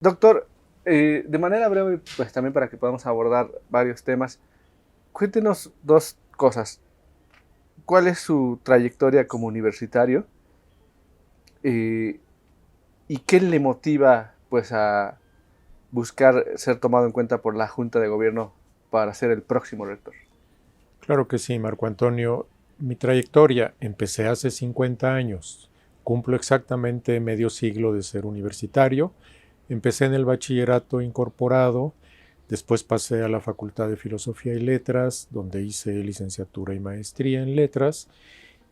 Doctor, de manera breve, pues también para que podamos abordar varios temas, cuéntenos dos cosas. ¿Cuál es su trayectoria como universitario? Eh, ¿Y qué le motiva pues a buscar ser tomado en cuenta por la Junta de Gobierno para ser el próximo rector? Claro que sí, Marco Antonio. Mi trayectoria empecé hace 50 años. Cumplo exactamente medio siglo de ser universitario. Empecé en el bachillerato incorporado, después pasé a la Facultad de Filosofía y Letras, donde hice licenciatura y maestría en letras,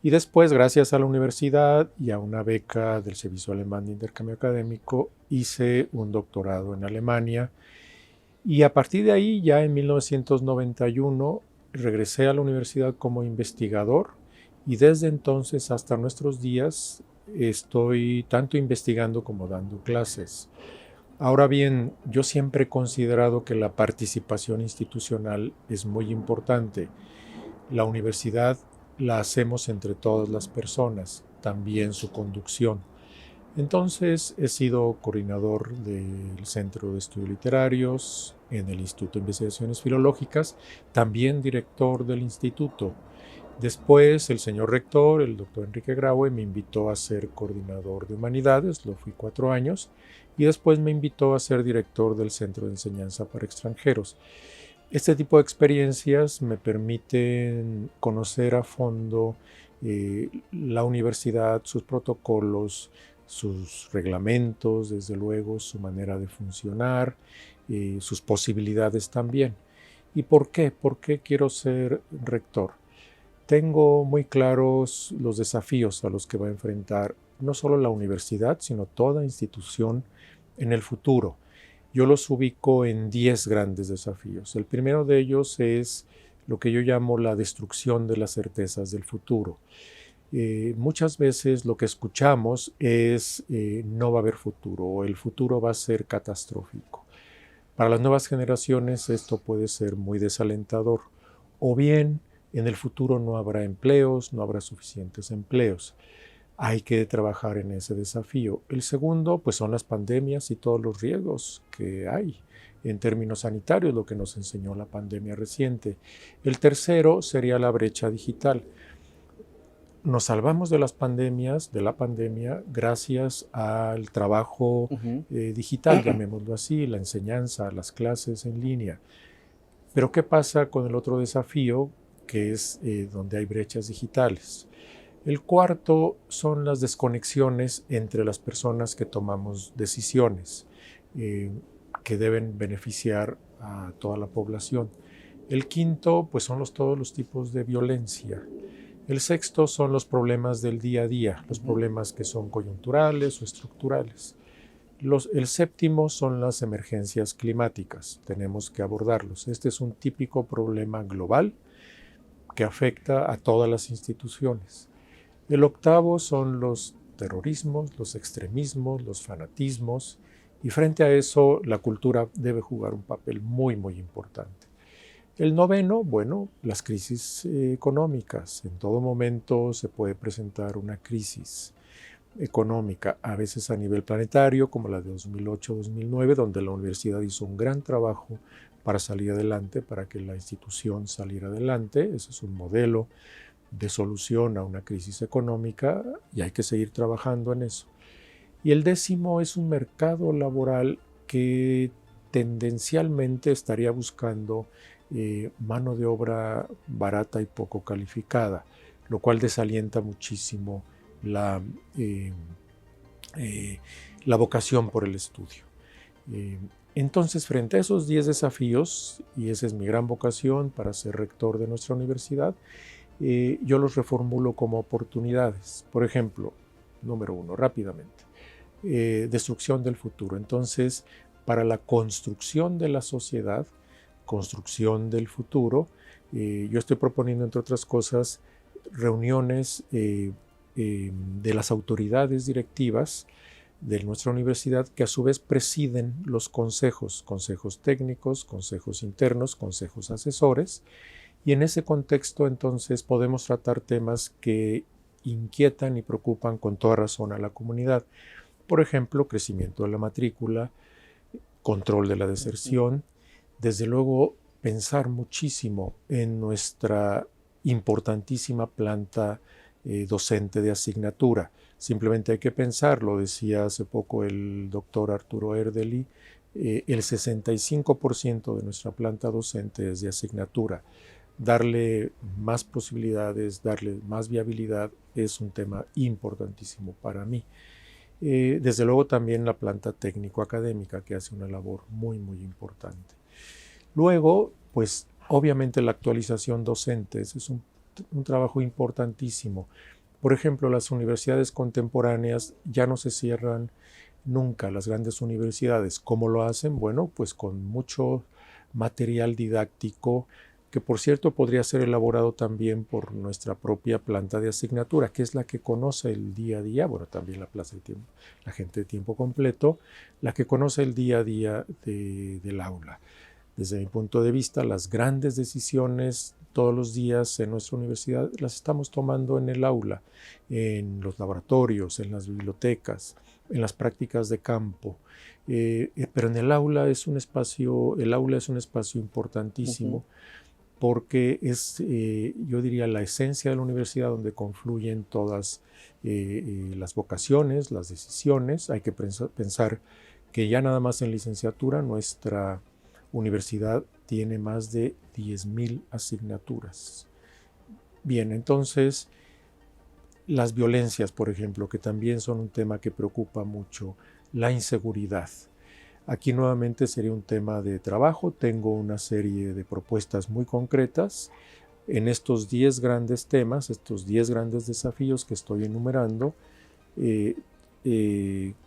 y después, gracias a la universidad y a una beca del Servicio Alemán de Intercambio Académico, hice un doctorado en Alemania y a partir de ahí, ya en 1991, regresé a la universidad como investigador y desde entonces hasta nuestros días estoy tanto investigando como dando clases. Ahora bien, yo siempre he considerado que la participación institucional es muy importante. La universidad la hacemos entre todas las personas, también su conducción. Entonces he sido coordinador del Centro de Estudios Literarios en el Instituto de Investigaciones Filológicas, también director del instituto. Después el señor rector, el doctor Enrique Graue, me invitó a ser coordinador de humanidades, lo fui 4 años, y después me invitó a ser director del Centro de Enseñanza para Extranjeros. Este tipo de experiencias me permiten conocer a fondo la universidad, sus protocolos, sus reglamentos, desde luego, su manera de funcionar, sus posibilidades también. ¿Y por qué? ¿Por qué quiero ser rector? Tengo muy claros los desafíos a los que va a enfrentar no solo la universidad, sino toda institución en el futuro. Yo los ubico en 10 grandes desafíos. El primero de ellos es lo que yo llamo la destrucción de las certezas del futuro. Muchas veces lo que escuchamos es no va a haber futuro o el futuro va a ser catastrófico. Para las nuevas generaciones esto puede ser muy desalentador. O bien en el futuro no habrá empleos, no habrá suficientes empleos. Hay que trabajar en ese desafío. El segundo, pues son las pandemias y todos los riesgos que hay en términos sanitarios, lo que nos enseñó la pandemia reciente. El tercero sería la brecha digital. Nos salvamos de las pandemias, de la pandemia, gracias al trabajo Ujú. digital, llamémoslo así, la enseñanza, las clases en línea. Pero ¿qué pasa con el otro desafío, que es donde hay brechas digitales? El cuarto son las desconexiones entre las personas que tomamos decisiones eh, que deben beneficiar a toda la población. El quinto, pues son todos los tipos de violencia. El sexto son los problemas del día a día, los Ujú. problemas que son coyunturales o estructurales. El séptimo son las emergencias climáticas, tenemos que abordarlos. Este es un típico problema global que afecta a todas las instituciones. El octavo son los terrorismos, los extremismos, los fanatismos, y frente a eso la cultura debe jugar un papel muy, muy importante. El noveno, bueno, las crisis económicas. En todo momento se puede presentar una crisis económica, a veces a nivel planetario, como la de 2008-2009, donde la universidad hizo un gran trabajo para salir adelante, para que la institución saliera adelante. Ese es un modelo de solución a una crisis económica y hay que seguir trabajando en eso. Y el décimo es un mercado laboral que tendencialmente estaría buscando mano de obra barata y poco calificada, lo cual desalienta muchísimo la, eh, eh, la vocación por el estudio. Eh, entonces, frente a esos 10 desafíos, y esa es mi gran vocación para ser rector de nuestra universidad, yo los reformulo como oportunidades. Por ejemplo, número uno, rápidamente, destrucción del futuro. Entonces, para la construcción de la sociedad, construcción del futuro, yo estoy proponiendo, entre otras cosas, reuniones de las autoridades directivas de nuestra universidad que a su vez presiden los consejos, consejos técnicos, consejos internos, consejos asesores, y en ese contexto entonces podemos tratar temas que inquietan y preocupan con toda razón a la comunidad. Por ejemplo, crecimiento de la matrícula, control de la deserción, desde luego pensar muchísimo en nuestra importantísima planta docente de asignatura. Simplemente hay que pensar, lo decía hace poco el doctor Arturo Erdely, el 65% de nuestra planta docente es de asignatura. Darle más posibilidades, darle más viabilidad es un tema importantísimo para mí. Desde luego también la planta técnico-académica, que hace una labor muy, muy importante. Luego, pues obviamente la actualización docente es un trabajo importantísimo. Por ejemplo, las universidades contemporáneas ya no se cierran nunca, las grandes universidades. ¿Cómo lo hacen? Bueno, pues con mucho material didáctico, que por cierto podría ser elaborado también por nuestra propia planta de asignatura, que es la que conoce el día a día, bueno, también la gente de tiempo completo, la que conoce el día a día del aula. Desde mi punto de vista, las grandes decisiones todos los días en nuestra universidad las estamos tomando en el aula, en los laboratorios, en las bibliotecas, en las prácticas de campo. Pero en el aula el aula es un espacio importantísimo porque es, yo diría, la esencia de la universidad donde confluyen todas las vocaciones, las decisiones. Hay que pensar que ya nada más en licenciatura nuestra universidad tiene más de 10,000 asignaturas. Bien, entonces las violencias, por ejemplo, que también son un tema que preocupa mucho, la inseguridad. Aquí nuevamente sería un tema de trabajo. Tengo una serie de propuestas muy concretas en estos 10 grandes temas, estos 10 grandes desafíos que estoy enumerando.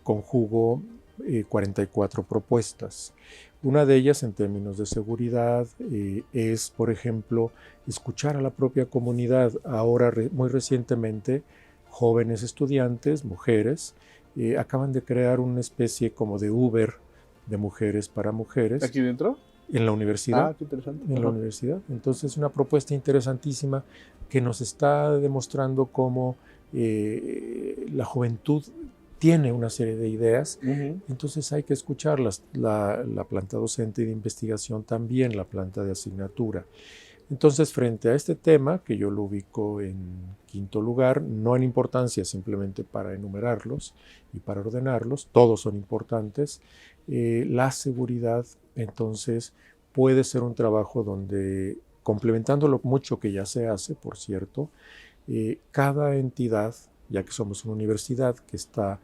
Conjugo 44 propuestas. Una de ellas, en términos de seguridad, es, por ejemplo, escuchar a la propia comunidad. Ahora, muy recientemente, jóvenes estudiantes, mujeres, acaban de crear una especie como de Uber de mujeres para mujeres. ¿Aquí dentro? En la universidad. Ah, qué interesante. En la universidad. Entonces, una propuesta interesantísima que nos está demostrando cómo la juventud tiene una serie de ideas, entonces hay que escucharlas. La planta docente de investigación también, la planta de asignatura. Entonces, frente a este tema, que yo lo ubico en quinto lugar, no en importancia, simplemente para enumerarlos y para ordenarlos, todos son importantes, la seguridad, entonces, puede ser un trabajo donde, complementando lo mucho que ya se hace, por cierto, cada entidad, ya que somos una universidad que está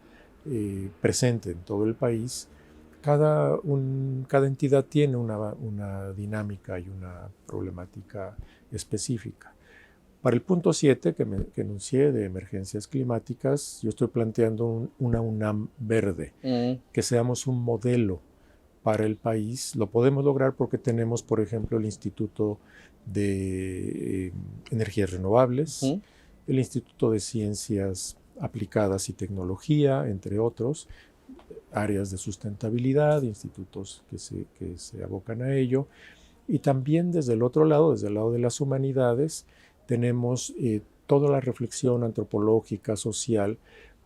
presente en todo el país, cada entidad tiene una dinámica y una problemática específica. Para el punto 7 que enuncié de emergencias climáticas, yo estoy planteando una UNAM verde, que seamos un modelo para el país. Lo podemos lograr porque tenemos, por ejemplo, el Instituto de Energías Renovables, el Instituto de Ciencias Aplicadas y Tecnología, entre otros, áreas de sustentabilidad, institutos que se abocan a ello. Y también desde el otro lado, desde el lado de las humanidades, tenemos toda la reflexión antropológica, social,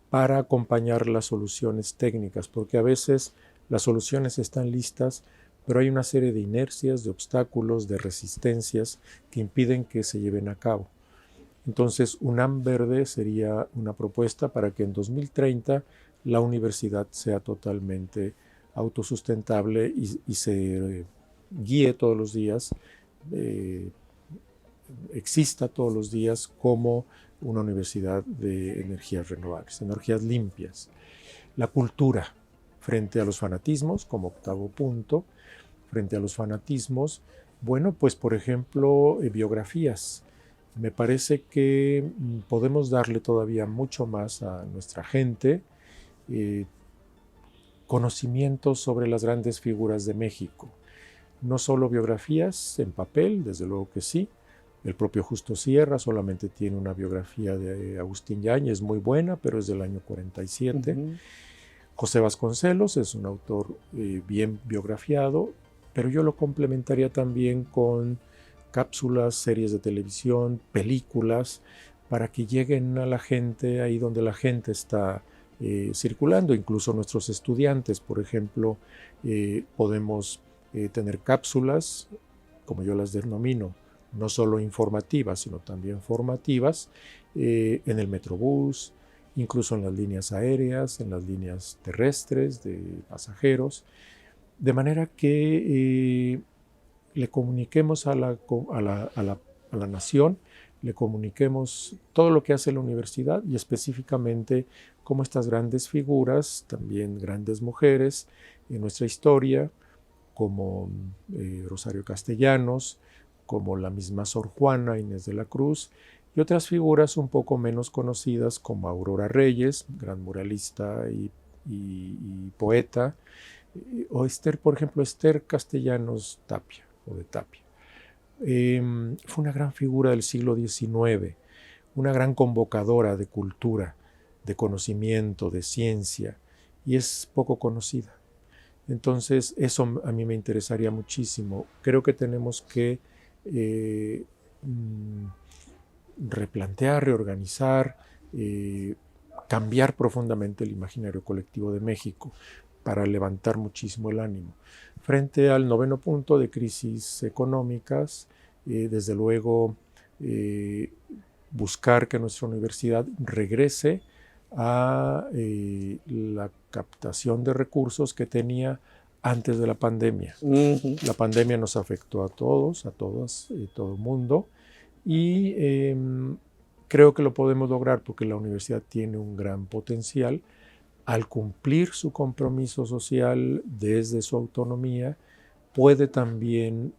para acompañar las soluciones técnicas, porque a veces las soluciones están listas, pero hay una serie de inercias, de obstáculos, de resistencias que impiden que se lleven a cabo. Entonces, UNAM Verde sería una propuesta para que en 2030 la universidad sea totalmente autosustentable y se guíe todos los días, exista todos los días como una universidad de energías renovables, energías limpias. La cultura frente a los fanatismos, como octavo punto, frente a los fanatismos, bueno, pues por ejemplo, biografías. Me parece que podemos darle todavía mucho más a nuestra gente, conocimientos sobre las grandes figuras de México. No solo biografías en papel, desde luego que sí. El propio Justo Sierra solamente tiene una biografía de Agustín Yáñez, muy buena, pero es del año 47. José Vasconcelos es un autor bien biografiado, pero yo lo complementaría también con cápsulas, series de televisión, películas, para que lleguen a la gente ahí donde la gente está circulando. Incluso nuestros estudiantes, por ejemplo, podemos tener cápsulas, como yo las denomino, no solo informativas, sino también formativas, en el Metrobús, incluso en las líneas aéreas, en las líneas terrestres de pasajeros, de manera que le comuniquemos a la nación, le comuniquemos todo lo que hace la universidad y específicamente cómo estas grandes figuras, también grandes mujeres en nuestra historia, como Rosario Castellanos, como la misma Sor Juana Inés de la Cruz, y otras figuras un poco menos conocidas como Aurora Reyes, gran muralista y poeta, o Esther, por ejemplo, Esther Castellanos Tapia, o de Tapia. Fue una gran figura del siglo XIX, una gran convocadora de cultura, de conocimiento, de ciencia, y es poco conocida. Entonces, eso a mí me interesaría muchísimo. Creo que tenemos que replantear, reorganizar, cambiar profundamente el imaginario colectivo de México para levantar muchísimo el ánimo. Frente al 9º punto de crisis económicas, desde luego buscar que nuestra universidad regrese a la captación de recursos que tenía antes de la pandemia. La pandemia nos afectó a todos, a todas, todo el mundo, y creo que lo podemos lograr porque la universidad tiene un gran potencial al cumplir su compromiso social desde su autonomía. Puede también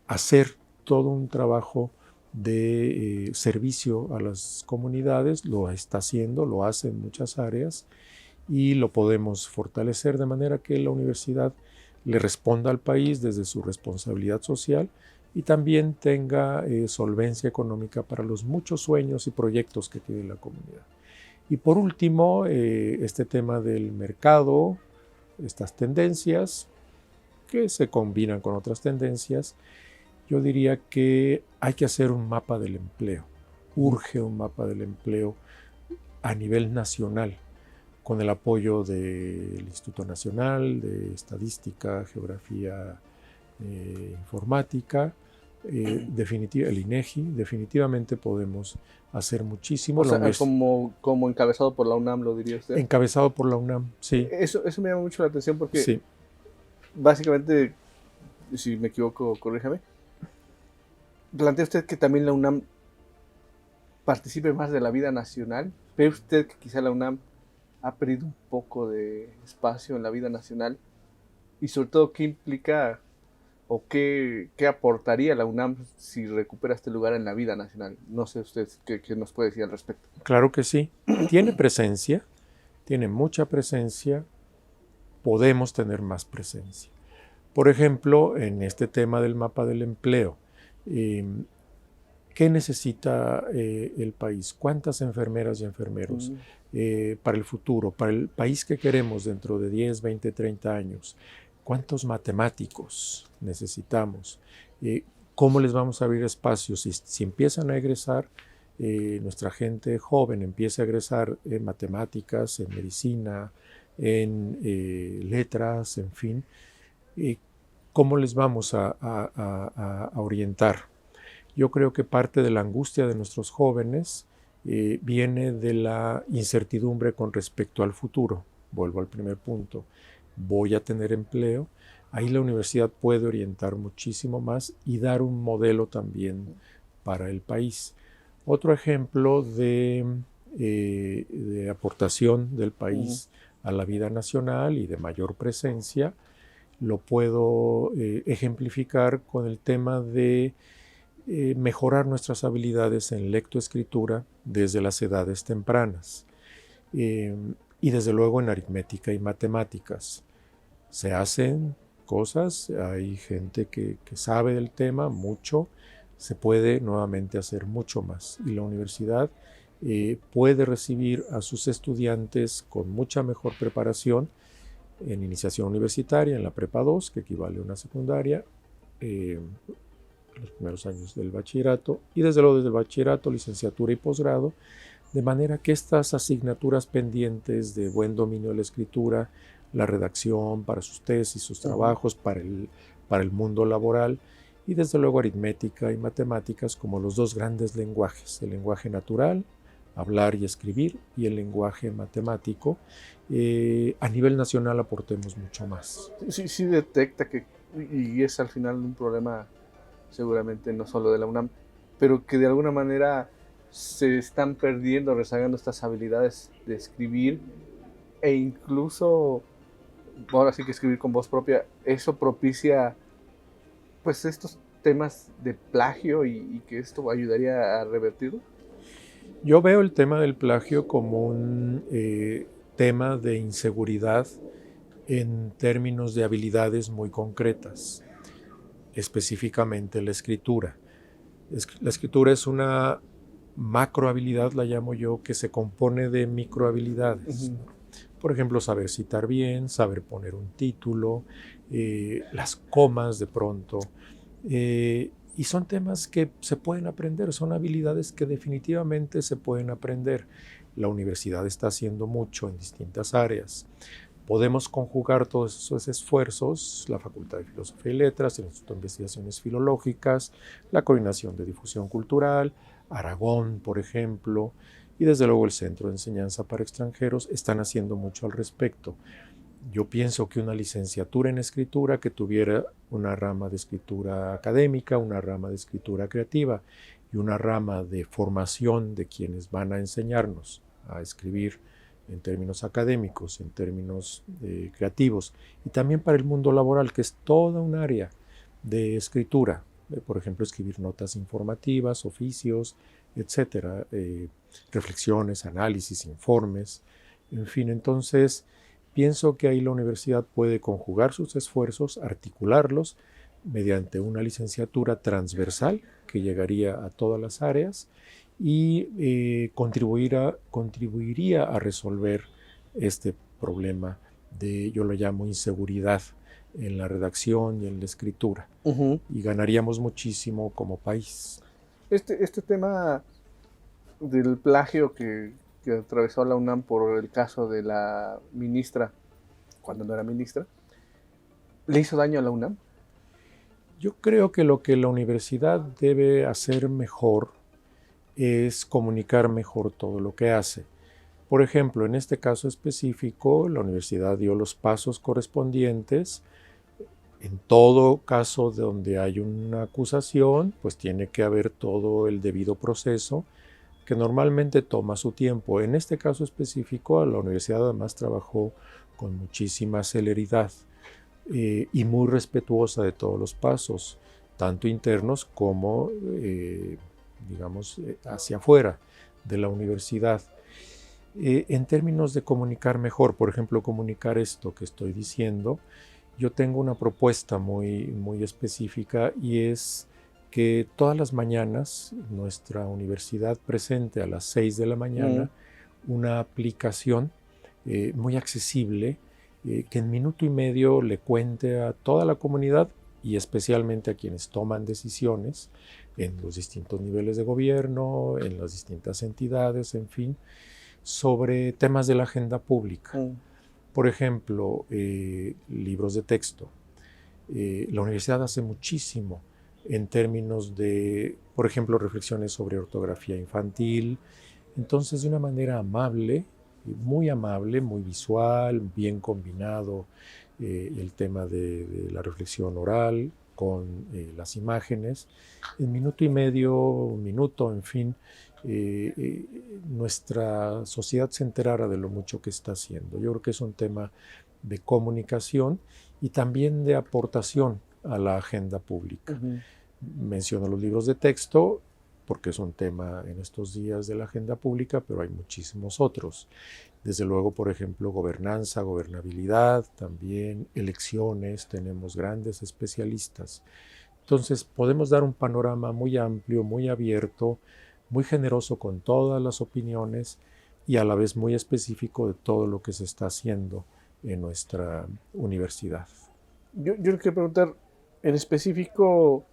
hacer todo un trabajo de servicio a las comunidades, lo está haciendo, lo hace en muchas áreas y lo podemos fortalecer de manera que la universidad le responda al país desde su responsabilidad social y también tenga solvencia económica para los muchos sueños y proyectos que tiene la comunidad. Y por último, este tema del mercado, estas tendencias que se combinan con otras tendencias, yo diría que hay que hacer un mapa del empleo. Urge un mapa del empleo a nivel nacional, con el apoyo del Instituto Nacional de Estadística, Geografía, Informática, el INEGI. Definitivamente podemos hacer muchísimo. O sea, como encabezado por la UNAM, lo diría usted. Encabezado por la UNAM, sí. Eso me llama mucho la atención porque sí. Básicamente, si me equivoco, corríjame, plantea usted que también la UNAM participe más de la vida nacional. ¿Ve usted que quizá la UNAM ha perdido un poco de espacio en la vida nacional? Y sobre todo, ¿qué implica o qué aportaría la UNAM si recupera este lugar en la vida nacional? No sé usted qué nos puede decir al respecto. Claro que sí. Tiene presencia, tiene mucha presencia, podemos tener más presencia. Por ejemplo, en este tema del mapa del empleo, ¿qué necesita el país? ¿Cuántas enfermeras y enfermeros para el futuro, para el país que queremos dentro de 10, 20, 30 años? ¿Cuántos matemáticos necesitamos? ¿Cómo les vamos a abrir espacios? Si empiezan a egresar, nuestra gente joven empieza a egresar en matemáticas, en medicina, en letras, en fin, ¿cómo les vamos a orientar? Yo creo que parte de la angustia de nuestros jóvenes viene de la incertidumbre con respecto al futuro. Vuelvo al primer punto. Voy a tener empleo. Ahí la universidad puede orientar muchísimo más y dar un modelo también para el país. Otro ejemplo de aportación del país a la vida nacional y de mayor presencia lo puedo ejemplificar con el tema de mejorar nuestras habilidades en lectoescritura desde las edades tempranas y desde luego en aritmética y matemáticas. Se hacen cosas, hay gente que sabe del tema mucho, se puede nuevamente hacer mucho más y la universidad puede recibir a sus estudiantes con mucha mejor preparación en iniciación universitaria, en la Prepa 2, que equivale a una secundaria, los primeros años del bachillerato, y desde luego desde el bachillerato, licenciatura y posgrado, de manera que estas asignaturas pendientes de buen dominio de la escritura, la redacción para sus tesis, sus trabajos, para el mundo laboral, y desde luego aritmética y matemáticas como los dos grandes lenguajes, el lenguaje natural, hablar y escribir, y el lenguaje matemático, a nivel nacional aportemos mucho más. Sí detecta que, y es al final un problema seguramente no solo de la UNAM, pero que de alguna manera se están perdiendo, rezagando estas habilidades de escribir e incluso, ahora sí que escribir con voz propia, eso propicia pues estos temas de plagio y que esto ayudaría a revertirlo. Yo veo el tema del plagio como un tema de inseguridad en términos de habilidades muy concretas, específicamente la escritura. La escritura es una macrohabilidad, la llamo yo, que se compone de microhabilidades. Por ejemplo, saber citar bien, saber poner un título, las comas de pronto. Y son temas que se pueden aprender, son habilidades que definitivamente se pueden aprender. La universidad está haciendo mucho en distintas áreas. Podemos conjugar todos esos esfuerzos, la Facultad de Filosofía y Letras, el Instituto de Investigaciones Filológicas, la Coordinación de Difusión Cultural, Aragón, por ejemplo, y desde luego el Centro de Enseñanza para Extranjeros están haciendo mucho al respecto. Yo pienso que una licenciatura en escritura que tuviera una rama de escritura académica, una rama de escritura creativa y una rama de formación de quienes van a enseñarnos a escribir en términos académicos, en términos creativos, y también para el mundo laboral, que es toda un área de escritura, por ejemplo, escribir notas informativas, oficios, etcétera, reflexiones, análisis, informes, en fin. Entonces, pienso que ahí la universidad puede conjugar sus esfuerzos, articularlos mediante una licenciatura transversal que llegaría a todas las áreas y contribuiría a resolver este problema de, yo lo llamo, inseguridad en la redacción y en la escritura. Y ganaríamos muchísimo como país. Este tema del plagio que atravesó la UNAM por el caso de la ministra, cuando no era ministra, ¿le hizo daño a la UNAM? Yo creo que lo que la universidad debe hacer mejor es comunicar mejor todo lo que hace. Por ejemplo, en este caso específico, la universidad dio los pasos correspondientes. En todo caso donde hay una acusación, pues tiene que haber todo el debido proceso, que normalmente toma su tiempo. En este caso específico, la universidad además trabajó con muchísima celeridad y muy respetuosa de todos los pasos, tanto internos como digamos, hacia afuera de la universidad. En términos de comunicar mejor, por ejemplo, comunicar esto que estoy diciendo, yo tengo una propuesta muy específica y es que todas las mañanas nuestra universidad presente a las 6 de la mañana una aplicación muy accesible que en minuto y medio le cuente a toda la comunidad y especialmente a quienes toman decisiones en los distintos niveles de gobierno, en las distintas entidades, en fin, sobre temas de la agenda pública. Por ejemplo, libros de texto. La universidad hace muchísimo en términos de, por ejemplo, reflexiones sobre ortografía infantil. Entonces, de una manera amable, muy visual, bien combinado el tema de la reflexión oral con las imágenes. En minuto y medio, un minuto, en fin, nuestra sociedad se enterara de lo mucho que está haciendo. Yo creo que es un tema de comunicación y también de aportación a la agenda pública. Menciono los libros de texto porque es un tema en estos días de la agenda pública, pero hay muchísimos otros. Desde luego, por ejemplo, gobernanza, gobernabilidad, también elecciones, tenemos grandes especialistas. Entonces, podemos dar un panorama muy amplio, muy abierto, muy generoso con todas las opiniones y a la vez muy específico de todo lo que se está haciendo en nuestra universidad. Yo le quiero preguntar, en específico,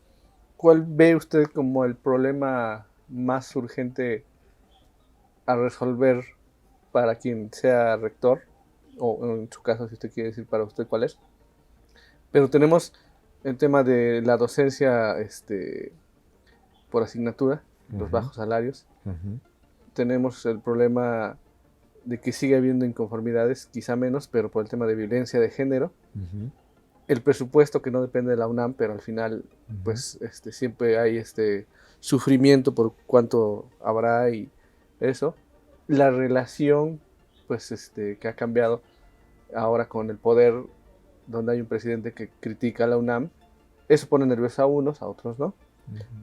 ¿cuál ve usted como el problema más urgente a resolver para quien sea rector, o en su caso, si usted quiere decir para usted cuál es. Pero tenemos el tema de la docencia por asignatura, los bajos salarios. Tenemos el problema de que sigue habiendo inconformidades, quizá menos, pero por el tema de violencia de género. El presupuesto que no depende de la UNAM, pero al final pues siempre hay sufrimiento por cuánto habrá y eso. La relación pues que ha cambiado ahora con el poder, donde hay un presidente que critica a la UNAM. Eso pone nervioso a unos, a otros no.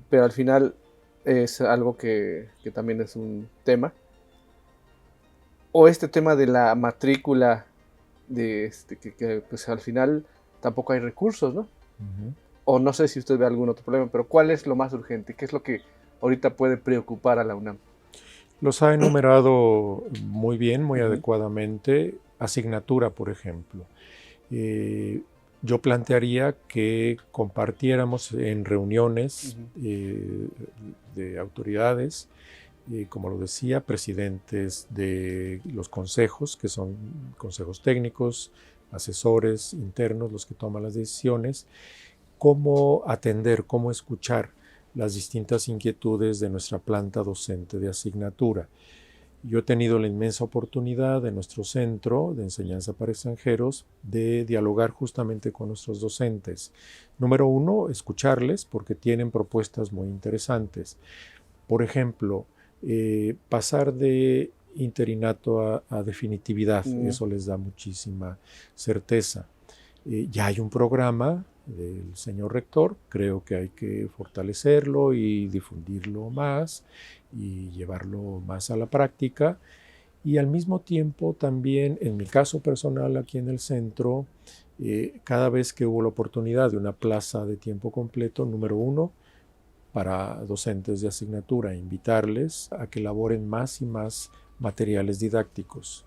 Pero al final es algo que también es un tema. O este tema de la matrícula, de que pues al final tampoco hay recursos, ¿no? O no sé si usted ve algún otro problema, pero ¿cuál es lo más urgente? ¿Qué es lo que ahorita puede preocupar a la UNAM? Los ha enumerado muy bien, muy adecuadamente. Asignatura, por ejemplo. Yo plantearía que compartiéramos en reuniones de autoridades, como lo decía, presidentes de los consejos, que son consejos técnicos, asesores internos, los que toman las decisiones, cómo atender, cómo escuchar las distintas inquietudes de nuestra planta docente de asignatura. Yo he tenido la inmensa oportunidad en nuestro centro de enseñanza para extranjeros de dialogar justamente con nuestros docentes. Número uno, escucharles porque tienen propuestas muy interesantes. Por ejemplo, pasar de interinato a definitividad, eso les da muchísima certeza. Ya hay un programa del señor rector, creo que hay que fortalecerlo y difundirlo más y llevarlo más a la práctica. Y al mismo tiempo también, en mi caso personal aquí en el centro, cada vez que hubo la oportunidad de una plaza de tiempo completo, número uno, para docentes de asignatura, invitarles a que elaboren más y más materiales didácticos.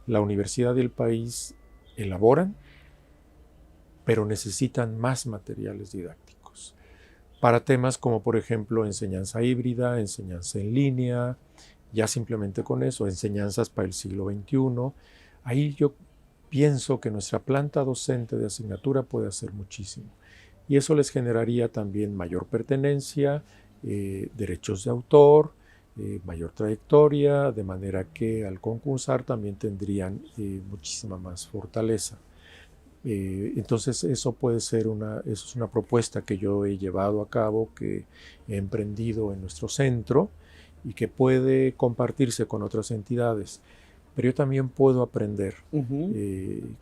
La universidad y el país elaboran, pero necesitan más materiales didácticos para temas como, por ejemplo, enseñanza híbrida, enseñanza en línea, ya simplemente con eso, enseñanzas para el siglo XXI. Ahí yo pienso que nuestra planta docente de asignatura puede hacer muchísimo. Y eso les generaría también mayor pertenencia, derechos de autor, mayor trayectoria, de manera que al concursar también tendrían muchísima más fortaleza. Entonces eso puede ser eso es una propuesta que yo he llevado a cabo, que he emprendido en nuestro centro y que puede compartirse con otras entidades. Pero yo también puedo aprender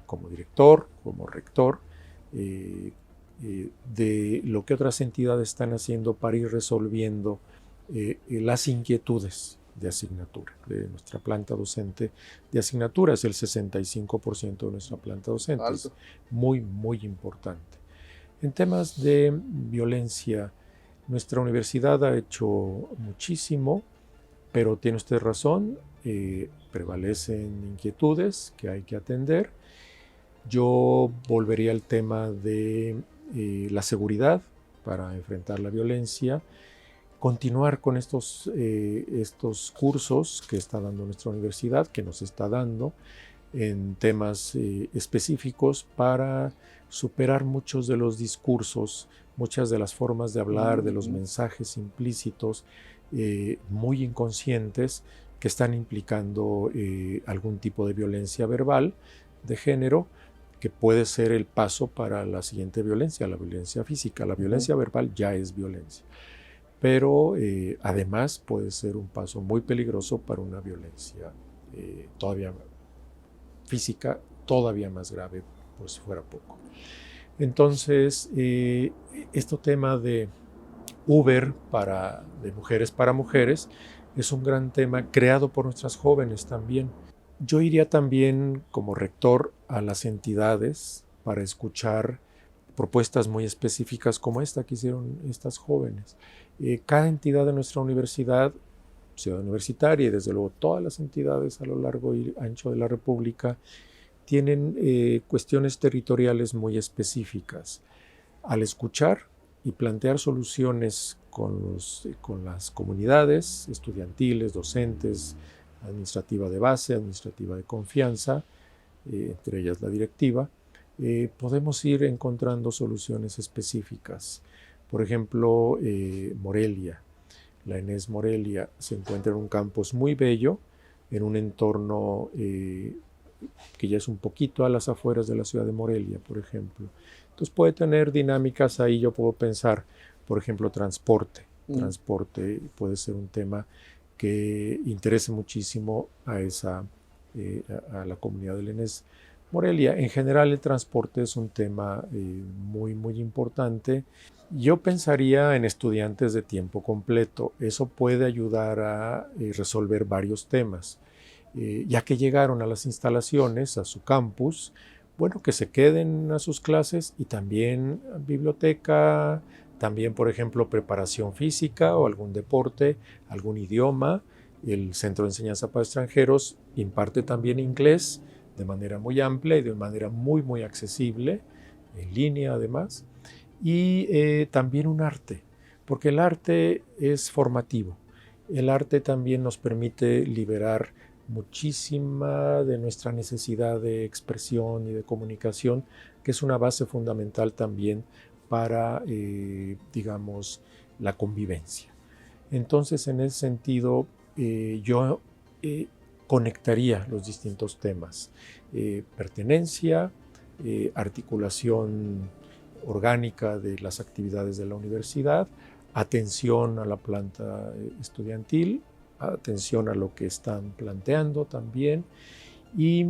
como director, como rector, de lo que otras entidades están haciendo para ir resolviendo las inquietudes de asignatura, de nuestra planta docente de asignatura. Es el 65% de nuestra planta docente. Alto. Es muy, muy importante. En temas de violencia, nuestra universidad ha hecho muchísimo, pero tiene usted razón, prevalecen inquietudes que hay que atender. Yo volvería al tema de la seguridad para enfrentar la violencia, continuar con estos cursos que está dando nuestra universidad, que nos está dando en temas específicos para superar muchos de los discursos, muchas de las formas de hablar, de los mensajes implícitos, muy inconscientes, que están implicando algún tipo de violencia verbal de género, que puede ser el paso para la siguiente violencia, la violencia física. La violencia verbal ya es violencia, pero además puede ser un paso muy peligroso para una violencia todavía física, todavía más grave, por si fuera poco. Entonces, este tema de Uber de mujeres para mujeres es un gran tema creado por nuestras jóvenes también. Yo iría también como rector a las entidades para escuchar propuestas muy específicas como esta que hicieron estas jóvenes. Cada entidad de nuestra universidad, Ciudad Universitaria y desde luego todas las entidades a lo largo y ancho de la República tienen cuestiones territoriales muy específicas. Al escuchar y plantear soluciones con las comunidades estudiantiles, docentes, administrativa de base, administrativa de confianza, entre ellas la directiva, podemos ir encontrando soluciones específicas. Por ejemplo, Morelia. La ENES Morelia se encuentra en un campus muy bello, en un entorno que ya es un poquito a las afueras de la ciudad de Morelia, por ejemplo. Entonces puede tener dinámicas ahí, yo puedo pensar, por ejemplo, transporte. Transporte puede ser un tema que interese muchísimo a la comunidad de la ENES Morelia. En general el transporte es un tema muy, muy importante. Yo pensaría en estudiantes de tiempo completo. Eso puede ayudar a resolver varios temas. Ya que llegaron a las instalaciones, a su campus, bueno, que se queden a sus clases y también biblioteca, también, por ejemplo, preparación física o algún deporte, algún idioma. El Centro de Enseñanza para Extranjeros imparte también inglés de manera muy amplia y de manera muy, muy accesible, en línea además. Y también un arte, porque el arte es formativo. El arte también nos permite liberar muchísima de nuestra necesidad de expresión y de comunicación, que es una base fundamental también para, digamos, la convivencia. Entonces, en ese sentido, yo conectaría los distintos temas. Pertenencia, articulación orgánica de las actividades de la universidad, atención a la planta estudiantil, atención a lo que están planteando también, y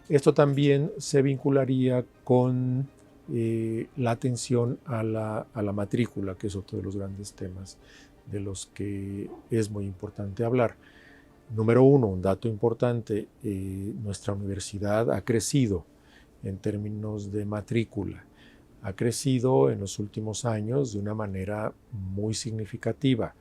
esto también se vincularía con la atención a la matrícula, que es otro de los grandes temas de los que es muy importante hablar. Número uno, un dato importante, nuestra universidad ha crecido en términos de matrícula. Ha crecido en los últimos años de una manera muy significativa.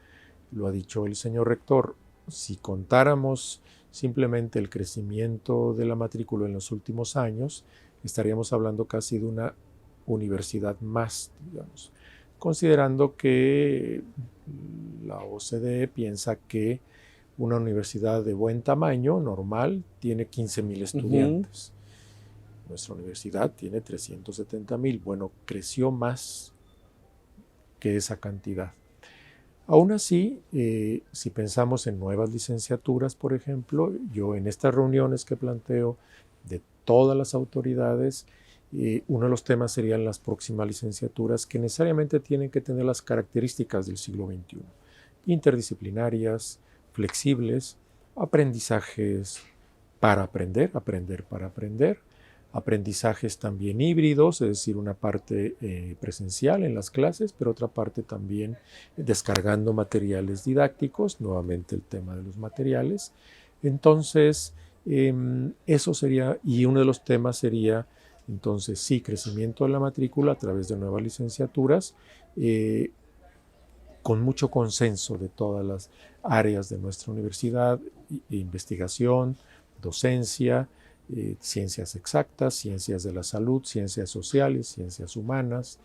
Lo ha dicho el señor rector. Si contáramos simplemente el crecimiento de la matrícula en los últimos años, estaríamos hablando casi de una universidad más, digamos, considerando que la OCDE piensa que una universidad de buen tamaño, normal, tiene 15,000 estudiantes. Nuestra universidad tiene 370,000. Bueno, creció más que esa cantidad. Aún así, si pensamos en nuevas licenciaturas, por ejemplo, yo en estas reuniones que planteo de todas las autoridades, uno de los temas serían las próximas licenciaturas que necesariamente tienen que tener las características del siglo XXI. Interdisciplinarias, flexibles, aprendizajes para aprender, aprender para aprender, aprendizajes también híbridos, es decir, una parte presencial en las clases, pero otra parte también descargando materiales didácticos, nuevamente el tema de los materiales. Entonces, eso sería, y uno de los temas sería, entonces, sí, crecimiento de la matrícula a través de nuevas licenciaturas, con mucho consenso de todas las áreas de nuestra universidad, investigación, docencia, ciencias exactas, ciencias de la salud, ciencias sociales, ciencias humanas.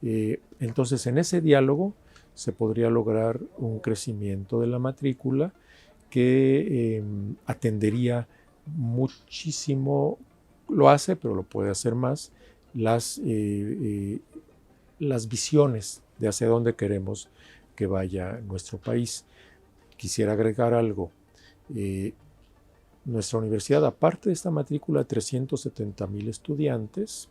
Entonces, en ese diálogo se podría lograr un crecimiento de la matrícula que atendería muchísimo, lo hace, pero lo puede hacer más, las visiones de hacia dónde queremos que vaya nuestro país. Quisiera agregar algo. Nuestra universidad, aparte de esta matrícula de 370,000 estudiantes,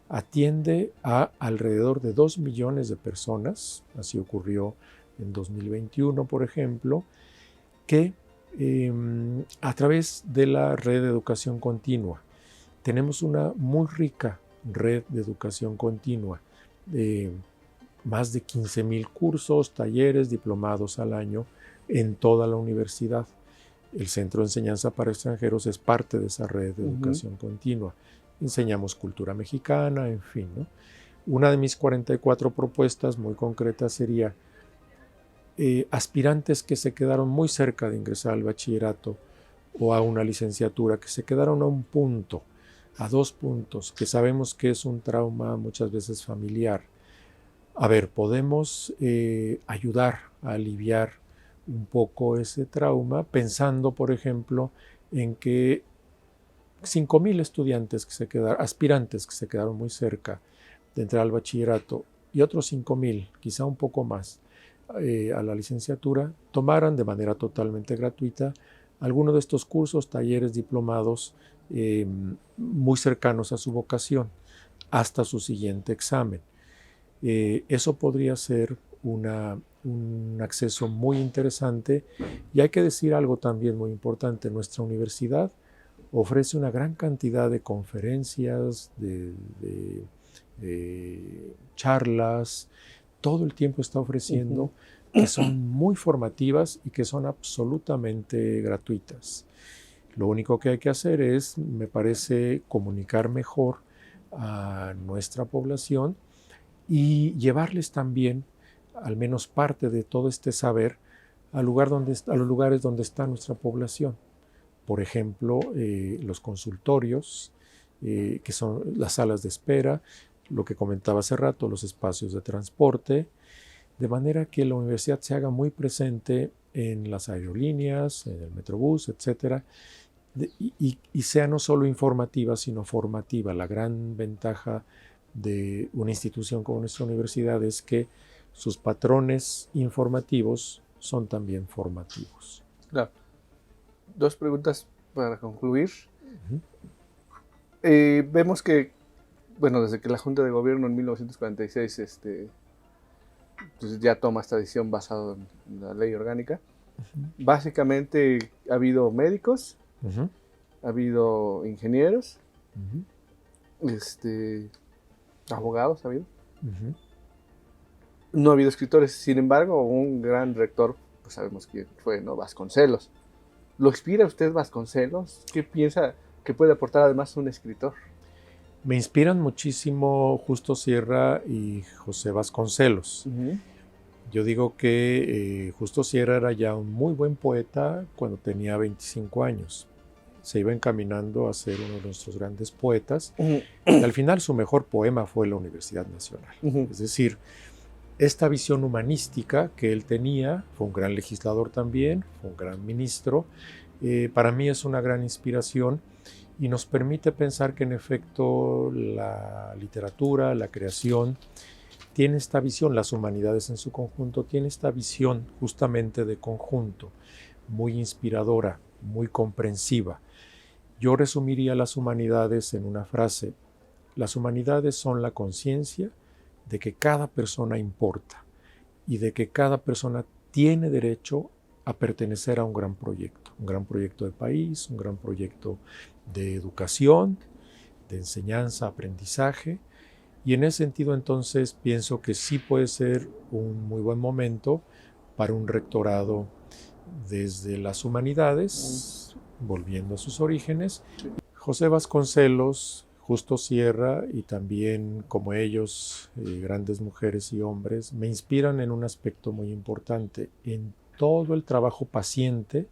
atiende a alrededor de 2 millones de personas, así ocurrió en 2021, por ejemplo, que a través de la red de educación continua, tenemos una muy rica red de educación continua, más de 15,000 cursos, talleres, diplomados al año en toda la universidad. El Centro de Enseñanza para Extranjeros es parte de esa red de educación continua. Enseñamos cultura mexicana, en fin, ¿no? Una de mis 44 propuestas muy concretas sería aspirantes que se quedaron muy cerca de ingresar al bachillerato o a una licenciatura, que se quedaron a un punto, a 2 puntos, que sabemos que es un trauma muchas veces familiar. A ver, podemos ayudar a aliviar un poco ese trauma, pensando, por ejemplo, en que 5,000 estudiantes aspirantes que se quedaron muy cerca de entrar al bachillerato y otros 5,000, quizá un poco más, a la licenciatura, tomaran de manera totalmente gratuita alguno de estos cursos, talleres, diplomados muy cercanos a su vocación hasta su siguiente examen. Eso podría ser un acceso muy interesante. Y hay que decir algo también muy importante: nuestra universidad ofrece una gran cantidad de conferencias, de charlas, todo el tiempo está ofreciendo, que son muy formativas y que son absolutamente gratuitas. Lo único que hay que hacer es, me parece, comunicar mejor a nuestra población y llevarles también al menos parte de todo este saber a los lugares donde está nuestra población. Por ejemplo, los consultorios, que son las salas de espera, lo que comentaba hace rato, los espacios de transporte, de manera que la universidad se haga muy presente en las aerolíneas, en el Metrobús, etcétera, y sea no solo informativa, sino formativa. La gran ventaja de una institución como nuestra universidad es que sus patrones informativos son también formativos. Claro. 2 preguntas para concluir. Uh-huh. Vemos que, bueno, desde que la Junta de Gobierno en 1946 pues ya toma esta decisión basada en la ley orgánica, básicamente ha habido médicos, Uh-huh. ha habido ingenieros, Uh-huh. abogados, ha habido. Uh-huh. No ha habido escritores. Sin embargo, un gran rector, pues sabemos quién fue, ¿no? Vasconcelos. ¿Lo inspira usted Vasconcelos? ¿Qué piensa que puede aportar además un escritor? Me inspiran muchísimo Justo Sierra y José Vasconcelos. Uh-huh. Yo digo que Justo Sierra era ya un muy buen poeta cuando tenía 25 años. Se iba encaminando a ser uno de nuestros grandes poetas. Uh-huh. Y al final su mejor poema fue La Universidad Nacional. Uh-huh. Es decir, esta visión humanística que él tenía, fue un gran legislador también, fue un gran ministro, para mí es una gran inspiración y nos permite pensar que en efecto la literatura, la creación, tiene esta visión, las humanidades en su conjunto, tiene esta visión justamente de conjunto, muy inspiradora, muy comprensiva. Yo resumiría las humanidades en una frase: las humanidades son la conciencia de que cada persona importa y de que cada persona tiene derecho a pertenecer a un gran proyecto de país, un gran proyecto de educación, de enseñanza, aprendizaje. Y en ese sentido, entonces, pienso que sí puede ser un muy buen momento para un rectorado desde las humanidades, volviendo a sus orígenes. José Vasconcelos, Justo Sierra y también, como ellos, grandes mujeres y hombres, me inspiran en un aspecto muy importante, en todo el trabajo paciente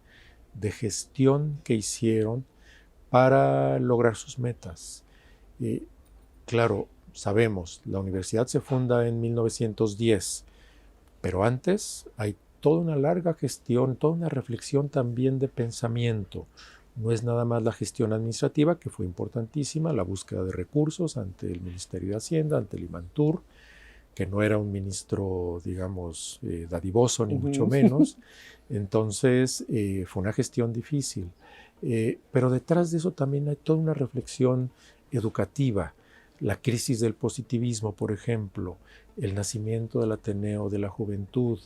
de gestión que hicieron para lograr sus metas. Claro, sabemos, la universidad se funda en 1910, pero antes hay toda una larga gestión, toda una reflexión también de pensamiento. No es nada más la gestión administrativa, que fue importantísima, la búsqueda de recursos ante el Ministerio de Hacienda, ante el IMANTUR, que no era un ministro, digamos, dadivoso, ni mucho menos. Entonces, fue una gestión difícil. Pero detrás de eso también hay toda una reflexión educativa. La crisis del positivismo, por ejemplo, el nacimiento del Ateneo de la Juventud,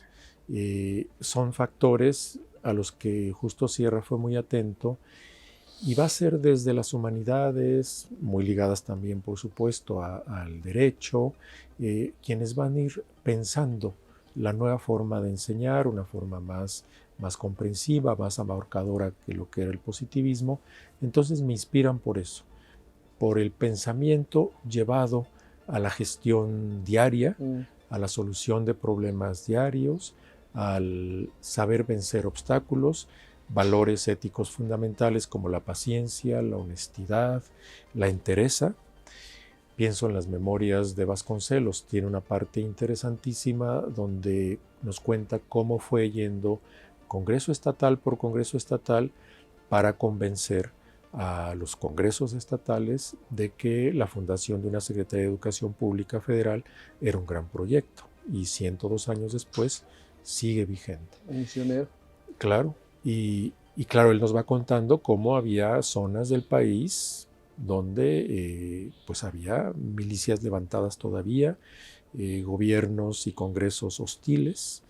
son factores a los que Justo Sierra fue muy atento, y va a ser desde las humanidades, muy ligadas también, por supuesto, al derecho, quienes van a ir pensando la nueva forma de enseñar, una forma más comprensiva, más abarcadora que lo que era el positivismo. Entonces me inspiran por eso, por el pensamiento llevado a la gestión diaria, a la solución de problemas diarios, al saber vencer obstáculos, valores éticos fundamentales como la paciencia, la honestidad, la entereza. Pienso en las memorias de Vasconcelos, tiene una parte interesantísima donde nos cuenta cómo fue yendo congreso estatal por congreso estatal para convencer a los congresos estatales de que la fundación de una Secretaría de Educación Pública Federal era un gran proyecto y 102 años después sigue vigente. Misionero. Claro, y claro, él nos va contando cómo había zonas del país donde pues había milicias levantadas todavía, gobiernos y congresos hostiles,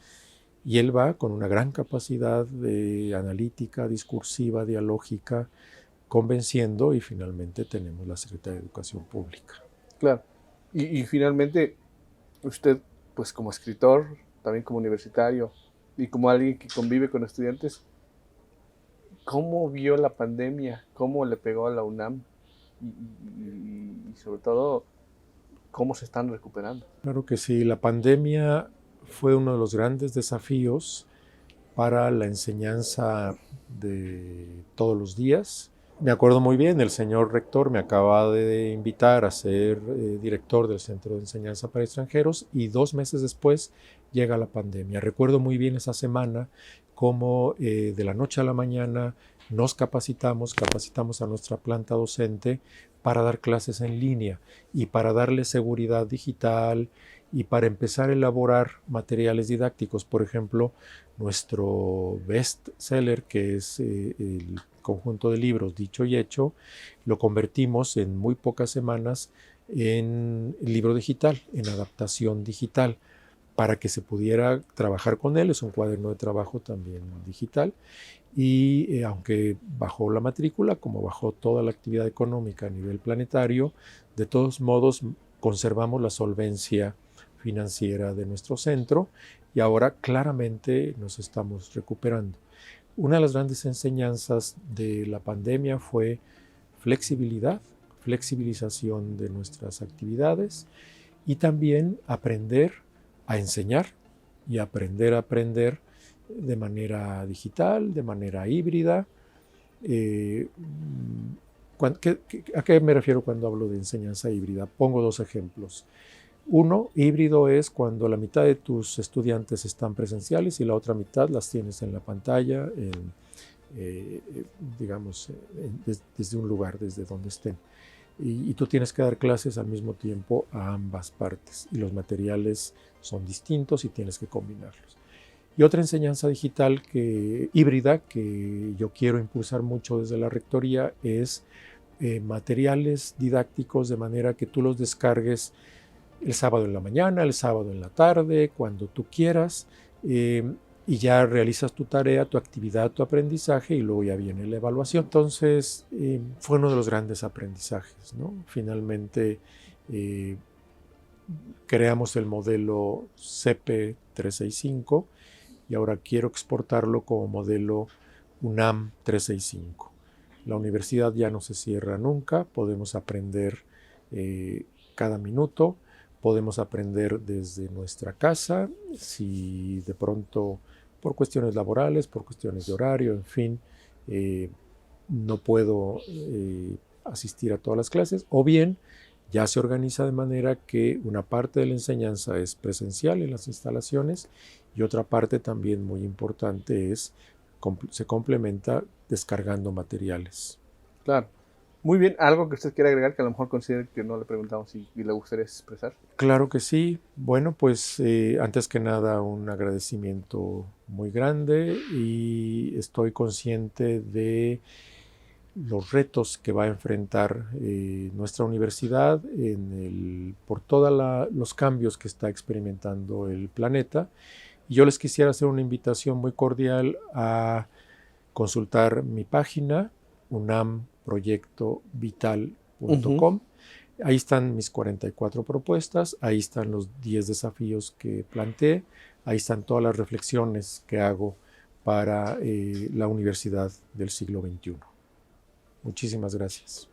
y él va con una gran capacidad de analítica, discursiva, dialógica, convenciendo, y finalmente tenemos la Secretaría de Educación Pública. Claro. Y finalmente, usted, pues como escritor, también como universitario y como alguien que convive con estudiantes, ¿cómo vio la pandemia? ¿Cómo le pegó a la UNAM? Y sobre todo, ¿cómo se están recuperando? Claro que sí, la pandemia fue uno de los grandes desafíos para la enseñanza de todos los días. Me acuerdo muy bien, el señor rector me acaba de invitar a ser director del Centro de Enseñanza para Extranjeros y 2 meses después llega la pandemia. Recuerdo muy bien esa semana cómo de la noche a la mañana nos capacitamos a nuestra planta docente para dar clases en línea y para darle seguridad digital y para empezar a elaborar materiales didácticos. Por ejemplo, nuestro best seller, que es el conjunto de libros Dicho y Hecho, lo convertimos en muy pocas semanas en libro digital, en adaptación digital, para que se pudiera trabajar con él. Es un cuaderno de trabajo también digital. Y aunque bajó la matrícula, como bajó toda la actividad económica a nivel planetario, de todos modos conservamos la solvencia financiera de nuestro centro y ahora claramente nos estamos recuperando. Una de las grandes enseñanzas de la pandemia fue flexibilidad, flexibilización de nuestras actividades y también aprender a enseñar y aprender a aprender de manera digital, de manera híbrida. ¿A qué me refiero cuando hablo de enseñanza híbrida? Pongo 2 ejemplos. Uno, híbrido es cuando la mitad de tus estudiantes están presenciales y la otra mitad las tienes en la pantalla, desde un lugar, desde donde estén. Y tú tienes que dar clases al mismo tiempo a ambas partes y los materiales son distintos y tienes que combinarlos. Y otra enseñanza digital híbrida que yo quiero impulsar mucho desde la rectoría es materiales didácticos de manera que tú los descargues el sábado en la mañana, el sábado en la tarde, cuando tú quieras, y ya realizas tu tarea, tu actividad, tu aprendizaje y luego ya viene la evaluación. Entonces fue uno de los grandes aprendizajes, ¿no? Finalmente creamos el modelo CP 365 y ahora quiero exportarlo como modelo UNAM 365. La universidad ya no se cierra nunca, podemos aprender cada minuto, podemos aprender desde nuestra casa, si de pronto por cuestiones laborales, por cuestiones de horario, en fin, no puedo asistir a todas las clases, o bien ya se organiza de manera que una parte de la enseñanza es presencial en las instalaciones y otra parte también muy importante se complementa descargando materiales. Claro. Muy bien, algo que usted quiera agregar que a lo mejor considere que no le preguntamos y le gustaría expresar. Claro que sí. Bueno, pues antes que nada un agradecimiento muy grande y estoy consciente de los retos que va a enfrentar nuestra universidad por todos los cambios que está experimentando el planeta. Y yo les quisiera hacer una invitación muy cordial a consultar mi página, unamproyectovital.com. Ahí están mis 44 propuestas, ahí están los 10 desafíos que planteé, ahí están todas las reflexiones que hago para la universidad del siglo XXI. Muchísimas gracias.